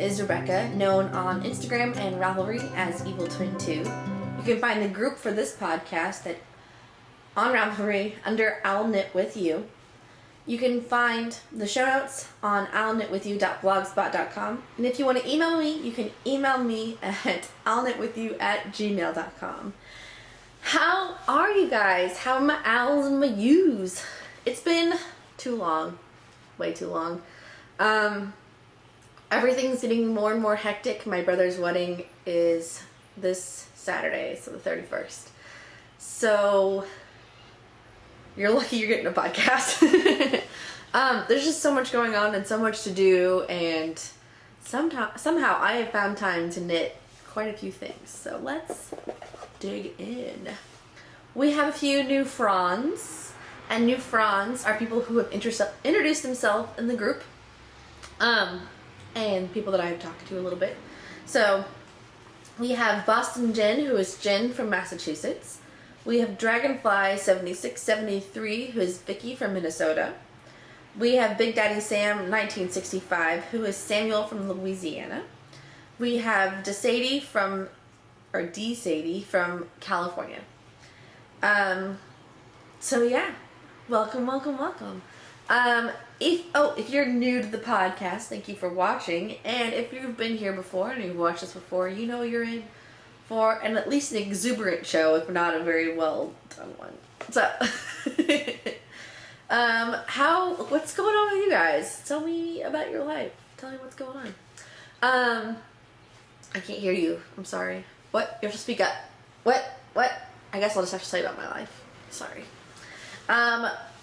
is Rebecca, known on Instagram and Ravelry as EvilTwin2. You can find the group for this podcast on Ravelry under I'll Knit With You. You can find the show notes on illknitwithyou.blogspot.com. And if you want to email me, you can email me at illknitwithyou@gmail.com. How are you guys? How are my owls and my yous? It's been too long. Way too long. Everything's getting more and more hectic. My brother's wedding is this Saturday, so the 31st. So you're lucky you're getting a podcast. There's just so much going on and so much to do, and somehow I have found time to knit quite a few things. So let's dig in. We have a few new Fronds, and new Fronds are people who have introduced themselves in the group, and people that I have talked to a little bit. So we have Boston Jen, who is Jen from Massachusetts. We have Dragonfly7673, who is Vicky from Minnesota. We have Big Daddy Sam 1965, who is Samuel from Louisiana. We have Deafeated from California. So yeah, welcome. If you're new to the podcast, thank you for watching. And if you've been here before and you've watched this before, you know you're in for at least an exuberant show, if not a very well done one. So, what's going on with you guys? Tell me about your life. Tell me what's going on. I can't hear you. I'm sorry. What? You have to speak up. What? I guess I'll just have to tell you about my life. Sorry.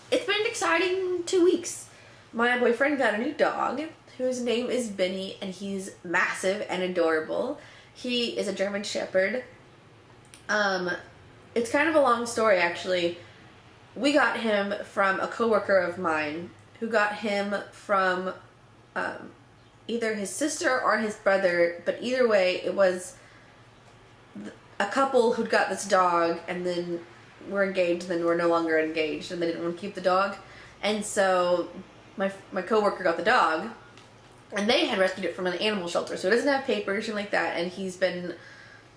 It's been an exciting 2 weeks. My boyfriend got a new dog whose name is Benny, and he's massive and adorable. He is a German Shepherd. It's kind of a long story, actually. We got him from a coworker of mine who got him from either his sister or his brother, but either way, it was a couple who'd got this dog and then were engaged and then were no longer engaged, and they didn't want to keep the dog. And so my coworker got the dog, and they had rescued it from an animal shelter, so it doesn't have papers or like that, and he's been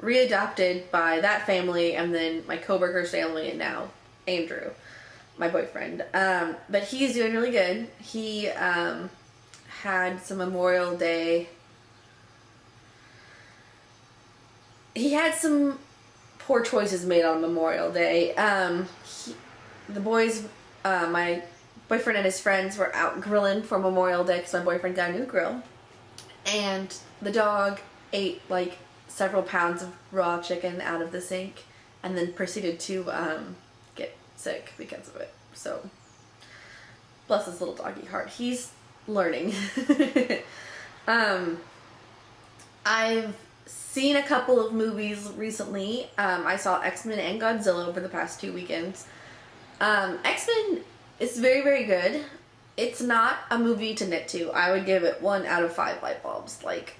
readopted by that family and then my coworker's family, and now Andrew, my boyfriend. But he's doing really good. He had some Memorial Day. He had some poor choices made on Memorial Day. The boys, my boyfriend and his friends were out grilling for Memorial Day because my boyfriend got a new grill. And the dog ate like several pounds of raw chicken out of the sink and then proceeded to get sick because of it. So, bless his little doggy heart. He's learning. I've seen a couple of movies recently. I saw X-Men and Godzilla over the past 2 weekends. X-Men is very, very good. It's not a movie to knit to. I would give it 1 out of 5 light bulbs. Like,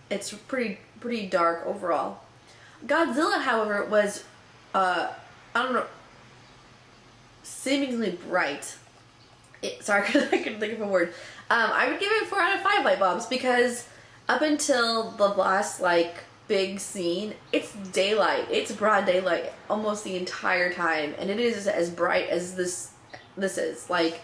it's pretty dark overall. Godzilla, however, was, I don't know, seemingly bright. Sorry, I couldn't think of a word. I would give it 4 out of 5 light bulbs because up until the last, like, big scene, it's daylight. It's broad daylight almost the entire time, and it is as bright as this is. Like,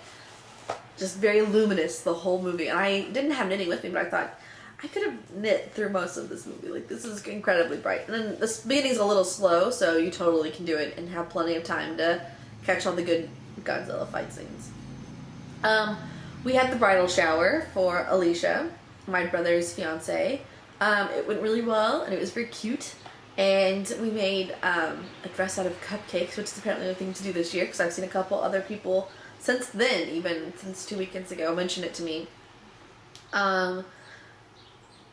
just very luminous the whole movie. And I didn't have knitting with me, but I thought I could have knit through most of this movie. Like, this is incredibly bright. And then the beginning's a little slow, so you totally can do it and have plenty of time to catch all the good Godzilla fight scenes. We had the bridal shower for Alicia, my brother's fiance. It went really well, and it was very cute. And we made a dress out of cupcakes, which is apparently the thing to do this year, because I've seen a couple other people since then, even since 2 weekends ago, mention it to me.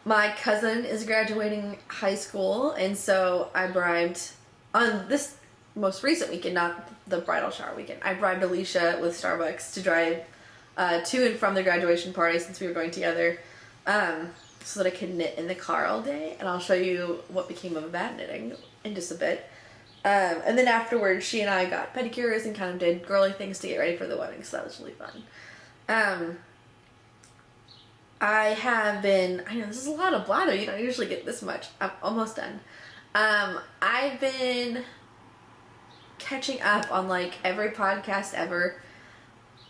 My cousin is graduating high school, and so I bribed, on this most recent weekend, not the bridal shower weekend, I bribed Alicia with Starbucks to drive to and from the graduation party since we were going together, so that I could knit in the car all day. And I'll show you what became of that knitting in just a bit. And then afterwards, she and I got pedicures and kind of did girly things to get ready for the wedding, so that was really fun. I have been, I know this is a lot of blather, you don't usually get this much. I'm almost done. I've been catching up on like every podcast ever.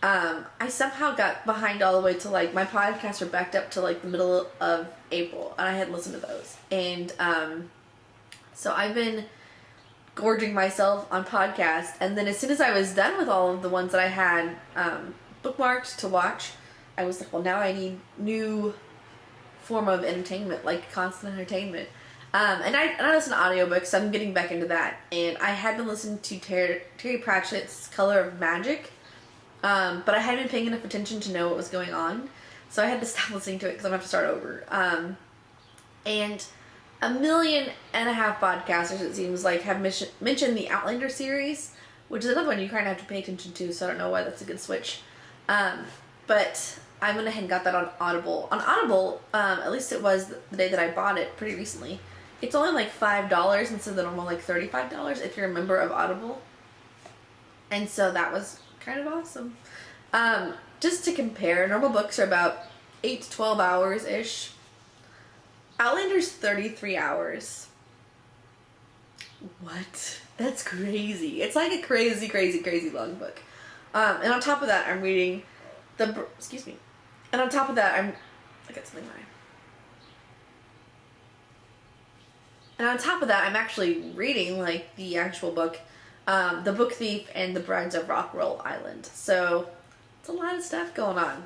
I somehow got behind all the way to like, my podcasts were backed up to like the middle of April, and I hadn't listened to those. And so I've been gorging myself on podcasts, and then as soon as I was done with all of the ones that I had bookmarked to watch, I was like, well, now I need new form of entertainment, like constant entertainment. And I listen to audiobooks, so I'm getting back into that. And I had been listening to Terry Pratchett's Color of Magic, but I hadn't been paying enough attention to know what was going on, so I had to stop listening to it because I'm going to have to start over. And 1.5 million podcasters, it seems like, have mentioned the Outlander series, which is another one you kind of have to pay attention to, so I don't know why that's a good switch. But I went ahead and got that on Audible. On Audible, at least it was the day that I bought it pretty recently, it's only like $5 instead of the normal like $35 if you're a member of Audible. And so that was kind of awesome. Just to compare, normal books are about 8 to 12 hours-ish. Outlander's 33 hours. What? That's crazy. It's like a crazy, crazy, crazy long book. And on top of that, I'm reading excuse me. And on top of that, I got something in my eye. And on top of that, I'm actually reading, like, the actual book, The Book Thief and the Brides of Rockroll Island. So, it's a lot of stuff going on.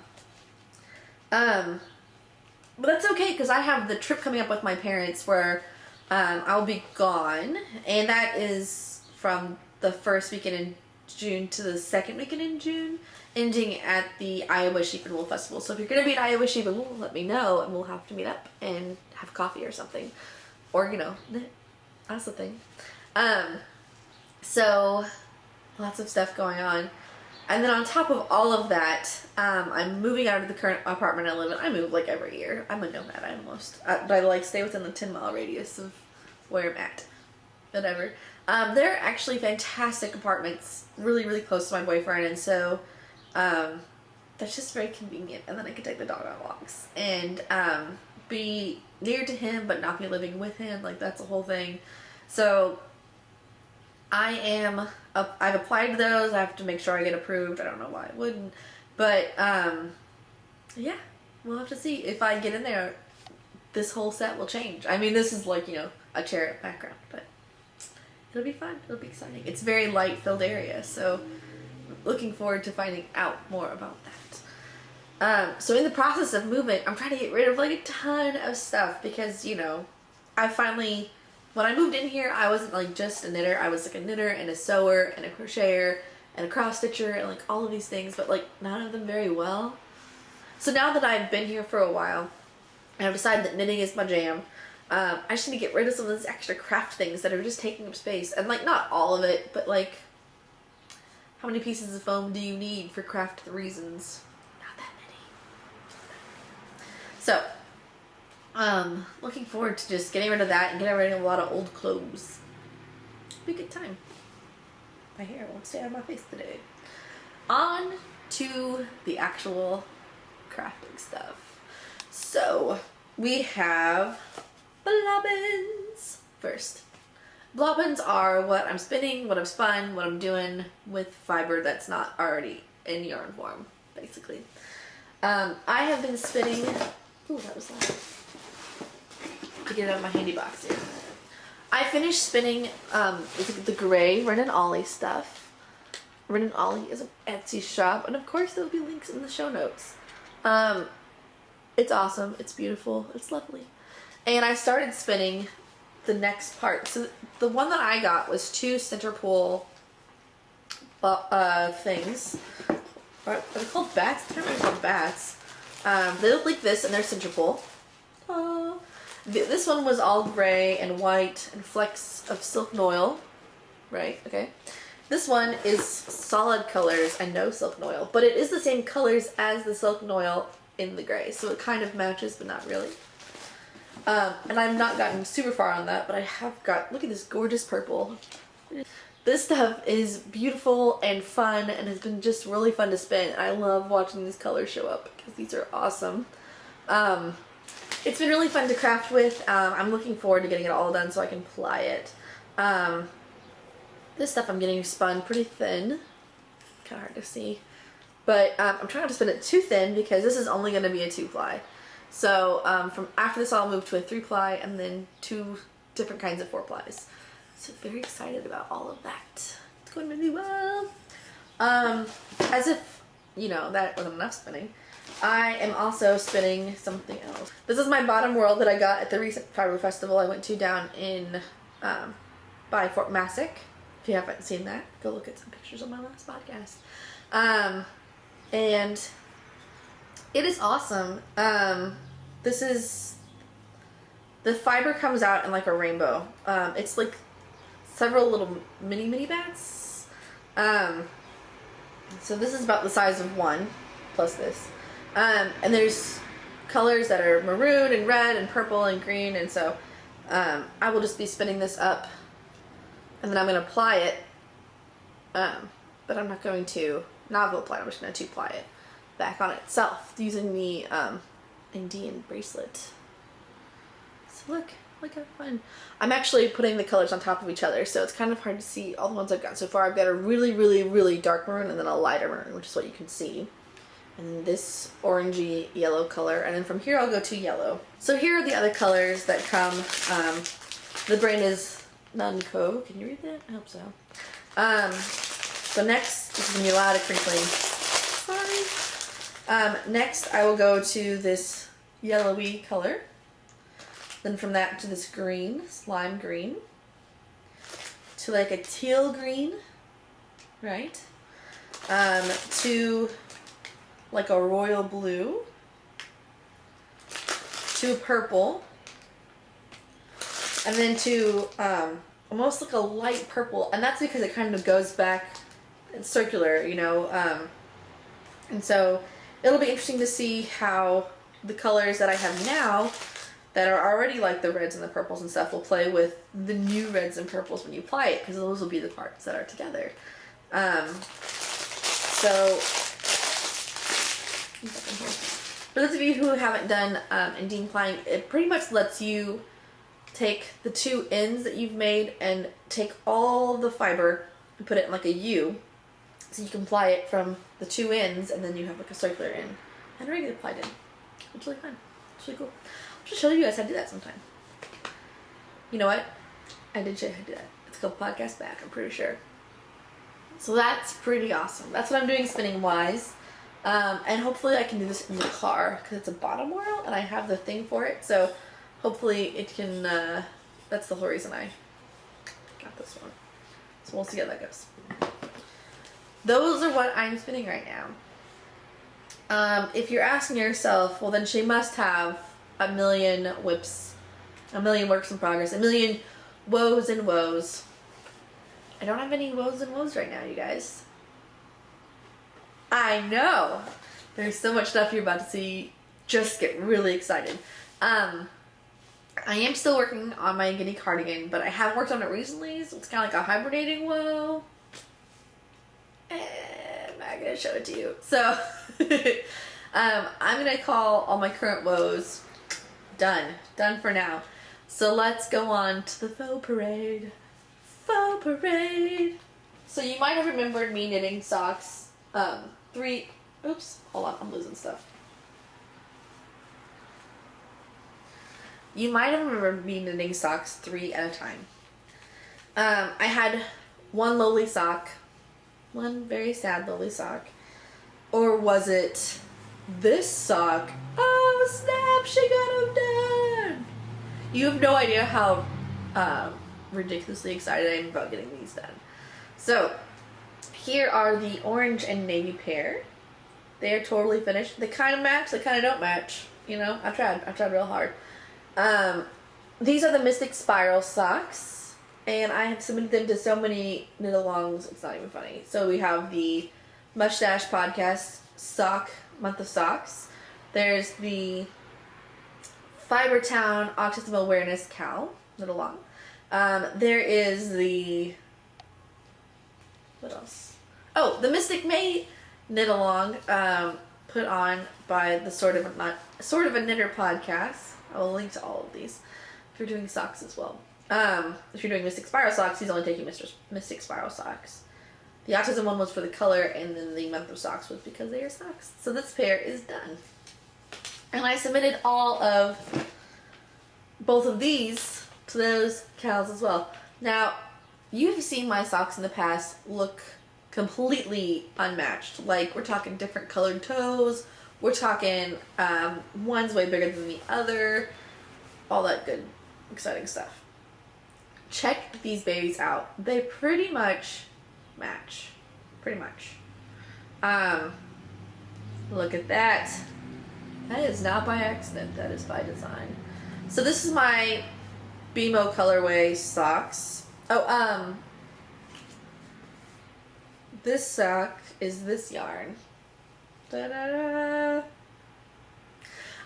But that's okay, because I have the trip coming up with my parents where I'll be gone. And that is from the first weekend in June to the second weekend in June, ending at the Iowa Sheep and Wool Festival. So if you're going to be at Iowa Sheep and Wool, let me know, and we'll have to meet up and have coffee or something. Or, you know, that's the thing. So, lots of stuff going on. And then on top of all of that, I'm moving out of the current apartment I live in. I move like every year. I'm a nomad almost. But I like stay within the 10-mile radius of where I'm at. Whatever. They're actually fantastic apartments, really, really close to my boyfriend, and so that's just very convenient. And then I can take the dog on walks and be near to him but not be living with him. Like, that's the whole thing. So I've applied to those. I have to make sure I get approved. I don't know why I wouldn't, but yeah, we'll have to see. If I get in there, this whole set will change. I mean, this is like, you know, a chair background, but it'll be fun. It'll be exciting. It's a very light-filled area, so looking forward to finding out more about that. So in the process of movement, I'm trying to get rid of like a ton of stuff because, you know, when I moved in here, I wasn't like just a knitter. I was like a knitter and a sewer and a crocheter and a cross stitcher and like all of these things, but like none of them very well. So now that I've been here for a while and I've decided that knitting is my jam, I just need to get rid of some of these extra craft things that are just taking up space. And like, not all of it, but like, how many pieces of foam do you need for craft reasons? Not that many. So, looking forward to just getting rid of that and getting rid of a lot of old clothes. It'll be a good time. My hair won't stay on my face today. On to the actual crafting stuff. So, we have Blobbins first. Blobbins are what I'm spinning, what I've spun, what I'm doing with fiber that's not already in yarn form, basically. I have been spinning. Ooh, that was loud. To get it out of my handy box here. I finished spinning the gray Ren and Ollie stuff. Ren and Ollie is an Etsy shop, and of course there will be links in the show notes. It's awesome, it's beautiful, it's lovely. And I started spinning the next part. So the one that I got was 2 center pull things. Are they called bats? I can't remember called bats. They look like this and they're center pull. This one was all gray and white and flecks of silk noil. Right, okay. This one is solid colors and no silk noil, but it is the same colors as the silk noil in the gray, so it kind of matches, but not really. And I've not gotten super far on that, but I have got, look at this gorgeous purple. This stuff is beautiful and fun and has been just really fun to spin. I love watching these colors show up because these are awesome. It's been really fun to craft with. I'm looking forward to getting it all done so I can ply it. This stuff I'm getting spun pretty thin. Kind of hard to see. But I'm trying not to spin it too thin because this is only going to be a 2-ply. So from after this I'll move to a 3-ply and then 2 different kinds of 4-plies. So very excited about all of that. It's going really well. As if, you know, that wasn't enough spinning. I am also spinning something else. This is my bottom world that I got at the recent fiber festival I went to down in by Fort Massac. If you haven't seen that, go look at some pictures on my last podcast. And it is awesome. This is, the fiber comes out in like a rainbow. It's like several little mini bats. So this is about the size of one, plus this. And there's colors that are maroon and red and purple and green, and so I will just be spinning this up and then I'm going to ply it, but I'm not going to novel ply, I'm just going to 2-ply it back on itself using the Indian bracelet. So look how fun. I'm actually putting the colors on top of each other, so it's kind of hard to see all the ones I've got so far. I've got a really dark maroon and then a lighter maroon, which is what you can see. And this orangey yellow color, and then from here I'll go to yellow. So here are the other colors that come. The brand is Nunco. Can you read that? I hope so. So next, this is gonna be a lot of crinkling. Sorry. Next I will go to this yellowy color. Then from that to this green, slime green. To like a teal green, right? To like a royal blue, to purple, and then to almost like a light purple, and that's because it kind of goes back, it's circular, you know, and so it'll be interesting to see how the colors that I have now that are already like the reds and the purples and stuff will play with the new reds and purples when you apply it, because those will be the parts that are together. So for those of you who haven't done Indian plying, it pretty much lets you take the 2 ends that you've made and take all the fiber and put it in like a U, so you can ply it from the 2 ends and then you have like a circular end and a regular plied end. It's really fun. It's really cool. I'll just show you guys how to do that sometime. You know what? I did show you how to do that. It's a couple podcasts back, I'm pretty sure. So that's pretty awesome. That's what I'm doing spinning wise. And hopefully I can do this in the car because it's a bottom whirl and I have the thing for it, so hopefully it can, that's the whole reason I got this one. So we'll see how that goes. Those are what I'm spinning right now. If you're asking yourself, well then she must have a million whips, a million works in progress, a million woes and woes. I don't have any woes and woes right now, you guys. I know! There's so much stuff you're about to see. Just get really excited. I am still working on my Giddy cardigan, but I haven't worked on it recently, so it's kind of like a hibernating woe. And I'm not going to show it to you. So, I'm going to call all my current woes done. Done for now. So let's go on to the faux parade. Faux parade! So you might have remembered me knitting socks. Oops, hold on, I'm losing stuff. You might have remembered me knitting socks 3 at a time. I had one lowly sock, one very sad lowly sock, or was it this sock? Oh snap, she got them done! You have no idea how ridiculously excited I am about getting these done. So, here are the orange and navy pair. They are totally finished. They kind of match, they kind of don't match. You know, I've tried real hard. These are the Mystic Spiral socks, and I have submitted them to so many knit-alongs, it's not even funny. So we have the Mustache Podcast sock, month of socks. There's the Fibertown Autism Awareness Cow, knit-along. There is the, what else? Oh, the Mystic May knit-along. put on by the Sort of a Knitter podcast. I will link to all of these if you're doing socks as well. If you're doing Mystic Spiral socks, he's only taking Mystic Spiral socks. The Autism one was for the color, and then the Month of Socks was because they are socks. So this pair is done. And I submitted all of both of these to those cows as well. Now, you've seen my socks in the past look completely unmatched. Like, we're talking different colored toes. We're talking one's way bigger than the other. All that good, exciting stuff. Check these babies out. They pretty much match. Pretty much. Look at that. That is not by accident. That is by design. So this is my BMO colorway socks. Oh, this sock is this yarn. Da-da-da.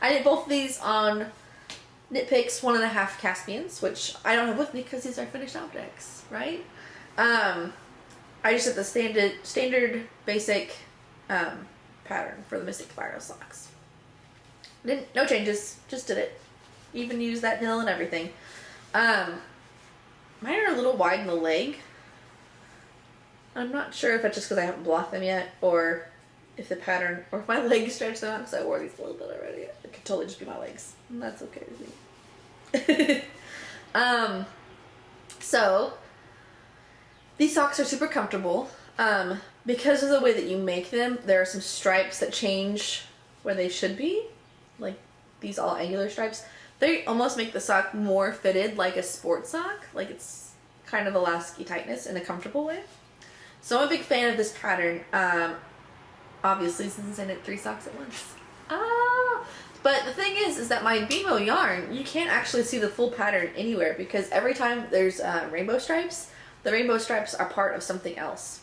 I did both of these on Knit Picks 1.5 Caspians, which I don't have with me because these are finished objects, right? I just did the standard basic pattern for the Mystic Spiral socks. No changes, just did it. Even used that hill and everything. Mine are a little wide in the leg. I'm not sure if it's just because I haven't blocked them yet, or if the pattern, or if my legs stretch them out because I wore these a little bit already. It could totally just be my legs, and that's okay with me. So these socks are super comfortable. Because of the way that you make them, there are some stripes that change where they should be, like these all angular stripes. They almost make the sock more fitted like a sports sock, like it's kind of elasticy tightness in a comfortable way. So I'm a big fan of this pattern, obviously since I knit 3 socks at once. But the thing is that my BMO yarn, you can't actually see the full pattern anywhere because every time there's rainbow stripes, the rainbow stripes are part of something else.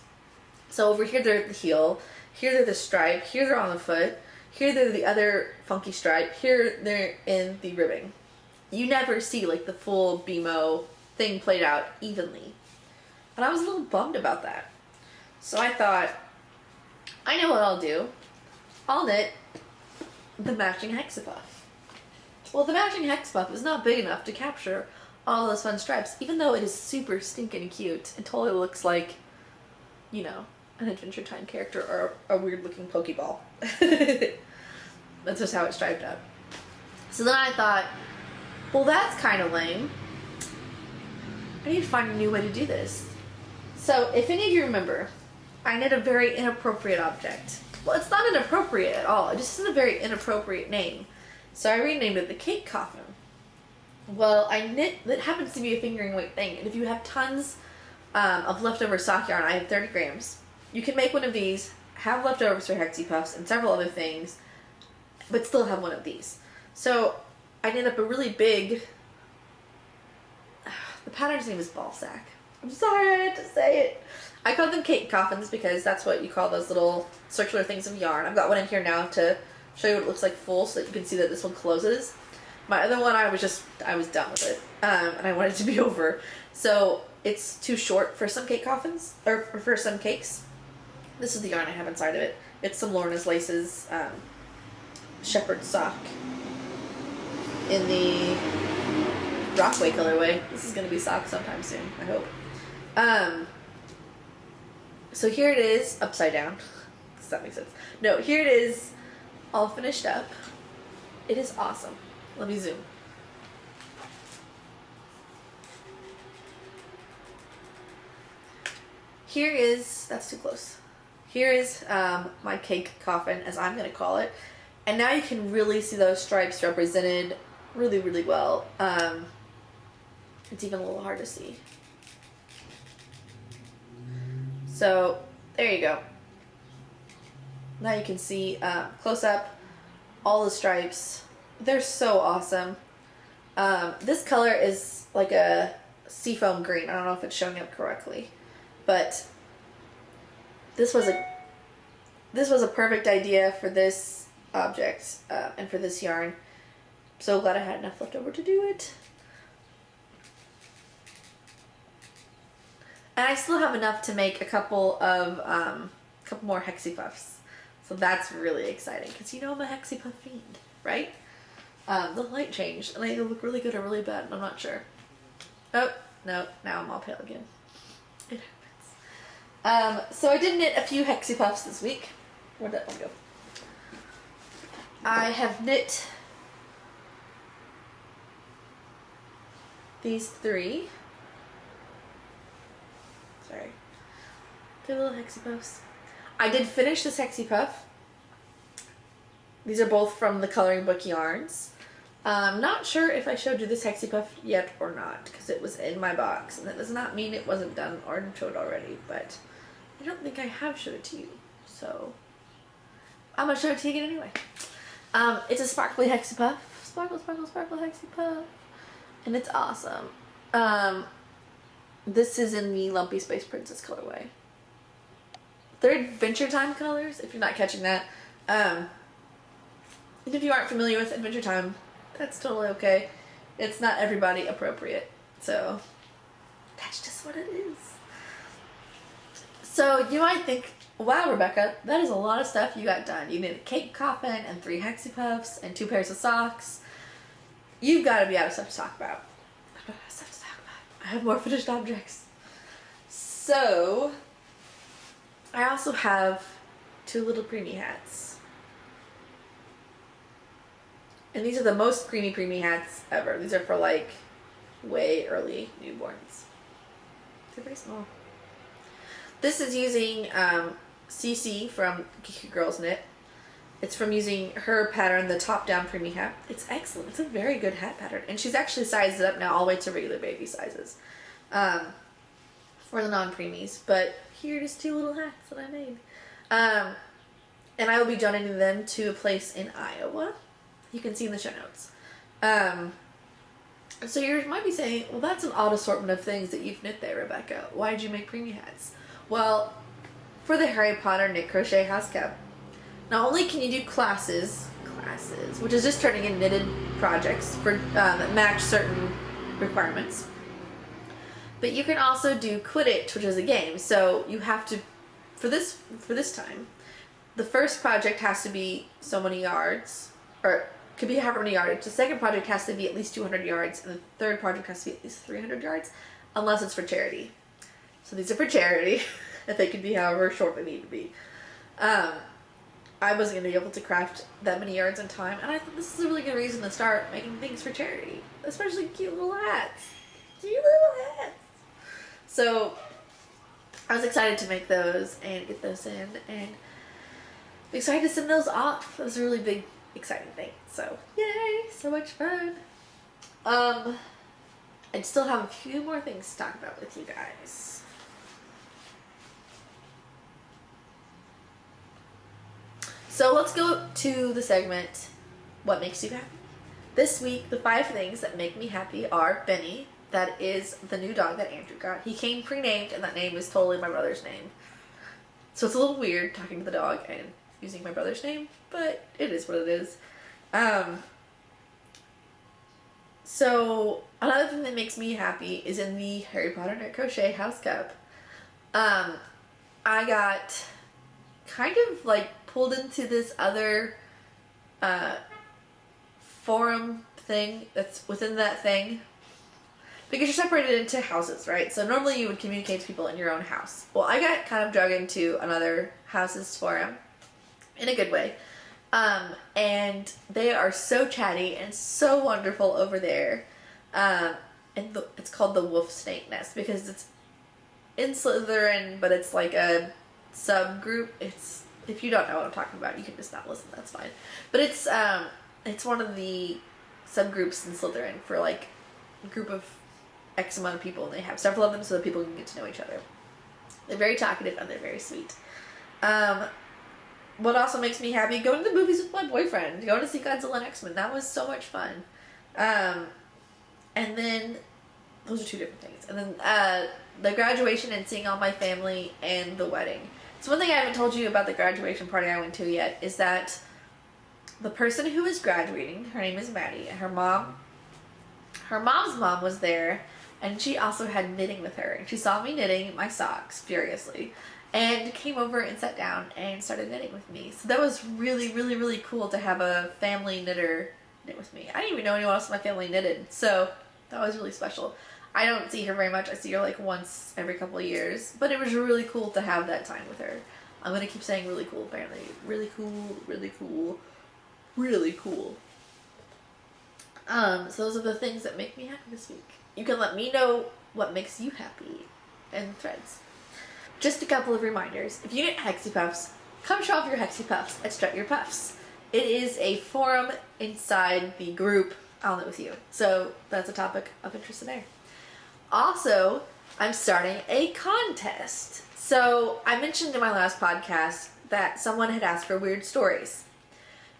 So over here they're the heel, here they're the stripe, here they're on the foot, here they're the other funky stripe, here they're in the ribbing. You never see like the full BMO thing played out evenly. And I was a little bummed about that. So I thought, I know what I'll do. I'll knit the matching hexapuff. Well, the matching hexapuff is not big enough to capture all those fun stripes, even though it is super stinking cute. It totally looks like, you know, an Adventure Time character or a weird looking Pokeball. That's just how it's striped up. So then I thought, well, that's kind of lame. I need to find a new way to do this. So if any of you remember, I knit a very inappropriate object. Well, it's not inappropriate at all. It just is a very inappropriate name. So I renamed it the cake coffin. Well, I knit, that happens to be a fingering weight thing. And if you have tons of leftover sock yarn, I have 30 grams. You can make one of these, have leftovers for Hexie Puffs and several other things, but still have one of these. So I knit up a really big, the pattern's name is ball sack. I'm sorry I had to say it. I call them cake coffins because that's what you call those little circular things of yarn. I've got one in here now to show you what it looks like full so that you can see that this one closes. My other one, I was done with it, and I wanted it to be over. So it's too short for some cake coffins, or for some cakes. This is the yarn I have inside of it. It's some Lorna's Laces shepherd sock in the Rockway colorway. This is going to be sock sometime soon, I hope. So here it is, upside down. Does that make sense? No, here it is, all finished up. It is awesome. Let me zoom. Here is, that's too close. Here is my cake coffin, as I'm going to call it. And now you can really see those stripes represented really, really well. It's even a little hard to see. So, there you go. Now you can see close up all the stripes. They're so awesome. This color is like a seafoam green. I don't know if it's showing up correctly, but this was a perfect idea for this object and for this yarn. So glad I had enough left over to do it. And I still have enough to make a couple more Hexie Puffs. So that's really exciting because you know I'm a Hexie Puff fiend, right? The light changed and I either look really good or really bad, and I'm not sure. Oh, no, now I'm all pale again. It happens. So I did knit a few Hexie Puffs this week. Where'd that one go? I have knit these 3. Sorry. They're little Hexie Puffs. I did finish this Hexie Puff. These are both from the coloring book yarns. I'm not sure if I showed you this Hexie Puff yet or not, because it was in my box, and that does not mean it wasn't done or showed already, but I don't think I have showed it to you, so I'm going to show it to you again anyway. It's a sparkly Hexie Puff. Sparkle, sparkle, sparkle Hexie Puff. And it's awesome. This is in the Lumpy Space Princess colorway. They're Adventure Time colors, if you're not catching that. And if you aren't familiar with Adventure Time, that's totally okay. It's not everybody appropriate. So, that's just what it is. So, you might think, wow, Rebecca, that is a lot of stuff you got done. You did a cake coffin and 3 Hexie Puffs and 2 pairs of socks. You've got to be out of stuff to talk about. I'm out of stuff to talk about. I have more finished objects. So, I also have 2 little preemie hats. And these are the most preemie hats ever. These are for like way early newborns. They're very small. This is using CC from Geeky Girls Knit. It's from using her pattern, the top-down preemie hat. It's excellent. It's a very good hat pattern. And she's actually sized it up now all the way to regular baby sizes for the non-preemies. But here are just 2 little hats that I made. And I will be donating them to a place in Iowa. You can see in the show notes. So you might be saying, well, that's an odd assortment of things that you've knit there, Rebecca. Why did you make preemie hats? Well, for the Harry Potter Knit Crochet House Cup, not only can you do classes, which is just turning in knitted projects for that match certain requirements, but you can also do Quidditch, which is a game. So you have to, for this time, the first project has to be so many yards, or could be however many yardage. The second project has to be at least 200 yards, and the third project has to be at least 300 yards, unless it's for charity. So these are for charity, if they can be however short they need to be. I wasn't going to be able to craft that many yards in time, and I thought this is a really good reason to start making things for charity, especially cute little hats. Cute little hats! So, I was excited to make those and get those in, and excited to send those off. That was a really big, exciting thing. So, yay! So much fun! I'd still have a few more things to talk about with you guys. So let's go to the segment, What Makes You Happy? This week, the 5 things that make me happy are Benny. That is the new dog that Andrew got. He came pre-named, and that name is totally my brother's name. So it's a little weird talking to the dog and using my brother's name, but it is what it is. So another thing that makes me happy is in the Harry Potter Knit Crochet House Cup. I got kind of like pulled into this other forum thing that's within that thing, because you're separated into houses, right? So normally you would communicate to people in your own house. Well, I got kind of drug into another house's forum in a good way, and they are so chatty and so wonderful over there. And it's called the Wolf Snake Nest because it's in Slytherin, but it's like a subgroup. It's, if you don't know what I'm talking about, you can just not listen, that's fine. But it's one of the subgroups in Slytherin for like a group of X amount of people, and they have several of them so that people can get to know each other. They're very talkative and they're very sweet. What also makes me happy, going to the movies with my boyfriend, going to see Godzilla and X-Men. That was so much fun. And then, those are 2 different things. And then the graduation and seeing all my family and the wedding. So one thing I haven't told you about the graduation party I went to yet is that the person who is graduating, her name is Maddie, and her mom's mom was there, and she also had knitting with her. And she saw me knitting my socks furiously. and came over and sat down and started knitting with me. So that was really, really, really cool to have a family knitter knit with me. I didn't even know anyone else in my family knitted, so that was really special. I don't see her very much. I see her like once every couple of years, but it was really cool to have that time with her. I'm gonna keep saying really cool apparently. Really cool, really cool, really cool. So those are the things that make me happy this week. You can let me know what makes you happy in threads. Just a couple of reminders. If you get Hexy Puffs, come show off your Hexy Puffs at Strut Your Puffs. It is a forum inside the group I'll Knit With You. So that's a topic of interest there. Also, I'm starting a contest. So I mentioned in my last podcast that someone had asked for weird stories.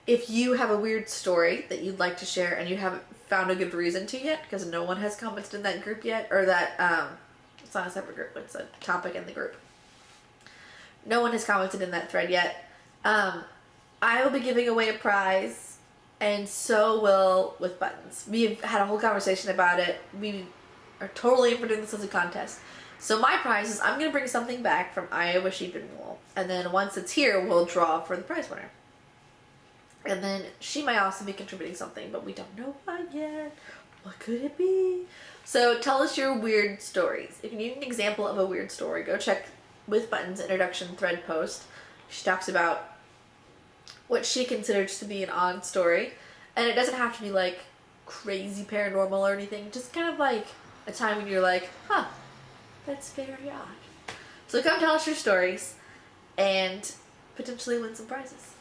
If you have a weird story that you'd like to share and you haven't found a good reason to yet, because no one has commented in that group yet, or that, it's not a separate group, it's a topic in the group. No one has commented in that thread yet. I will be giving away a prize, and so will with buttons. We've had a whole conversation about it. We are totally in for doing this as a contest. So my prize is I'm going to bring something back from Iowa Sheep and Wool, and then once it's here, we'll draw for the prize winner. And then she might also be contributing something, but we don't know what yet. What could it be? So tell us your weird stories. If you need an example of a weird story, go check With Buttons introduction thread post. She talks about what she considers to be an odd story. And it doesn't have to be like crazy paranormal or anything. Just kind of like a time when you're like, huh, that's very odd. So come tell us your stories and potentially win some prizes.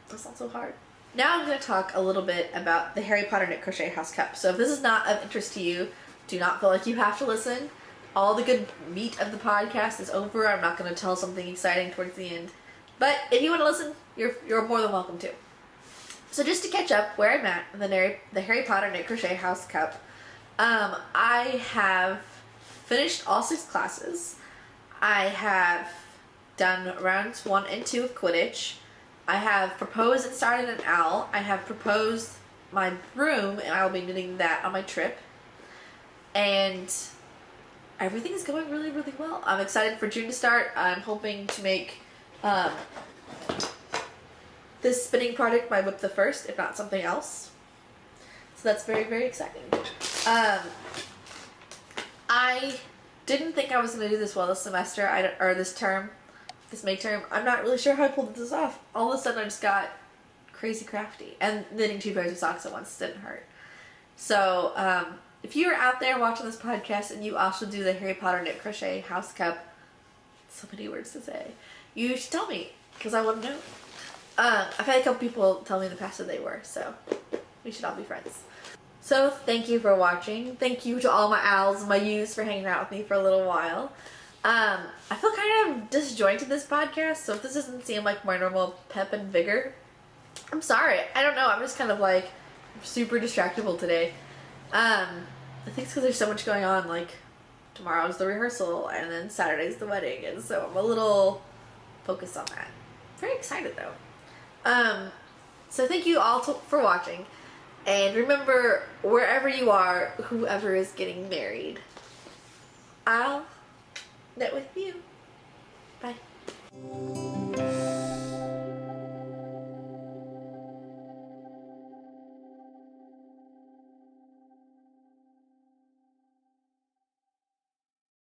That's not so hard. Now I'm going to talk a little bit about the Harry Potter Knit Crochet House Cup. So if this is not of interest to you, do not feel like you have to listen. All the good meat of the podcast is over. I'm not going to tell something exciting towards the end. But if you want to listen, you're more than welcome to. So just to catch up where I'm at in the Harry Potter Knit Crochet House Cup, I have finished all 6 classes. I have done rounds 1 and 2 of Quidditch. I have proposed and started an owl. I have proposed my broom, and I'll be knitting that on my trip. And everything is going really, really well. I'm excited for June to start. I'm hoping to make this spinning project my whip the first, if not something else. So that's very, very exciting. I didn't think I was going to do this well this semester, or this term. This May term. I'm not really sure how I pulled this off. All of a sudden I just got crazy crafty. And knitting 2 pairs of socks at once didn't hurt. So, if you're out there watching this podcast and you also do the Harry Potter Knit Crochet House Cup, so many words to say, you should tell me, because I want to know. I've had a couple people tell me in the past that they were, so we should all be friends. So, thank you for watching. Thank you to all my owls and my yous for hanging out with me for a little while. I feel kind of disjointed this podcast, so if this doesn't seem like my normal pep and vigor, I'm sorry. I don't know. I'm just kind of like super distractible today. I think it's because there's so much going on. Like tomorrow's the rehearsal, and then Saturday's the wedding, and so I'm a little focused on that. Very excited though. So thank you all for watching, and remember, wherever you are, whoever is getting married, I'll knit with you. Bye.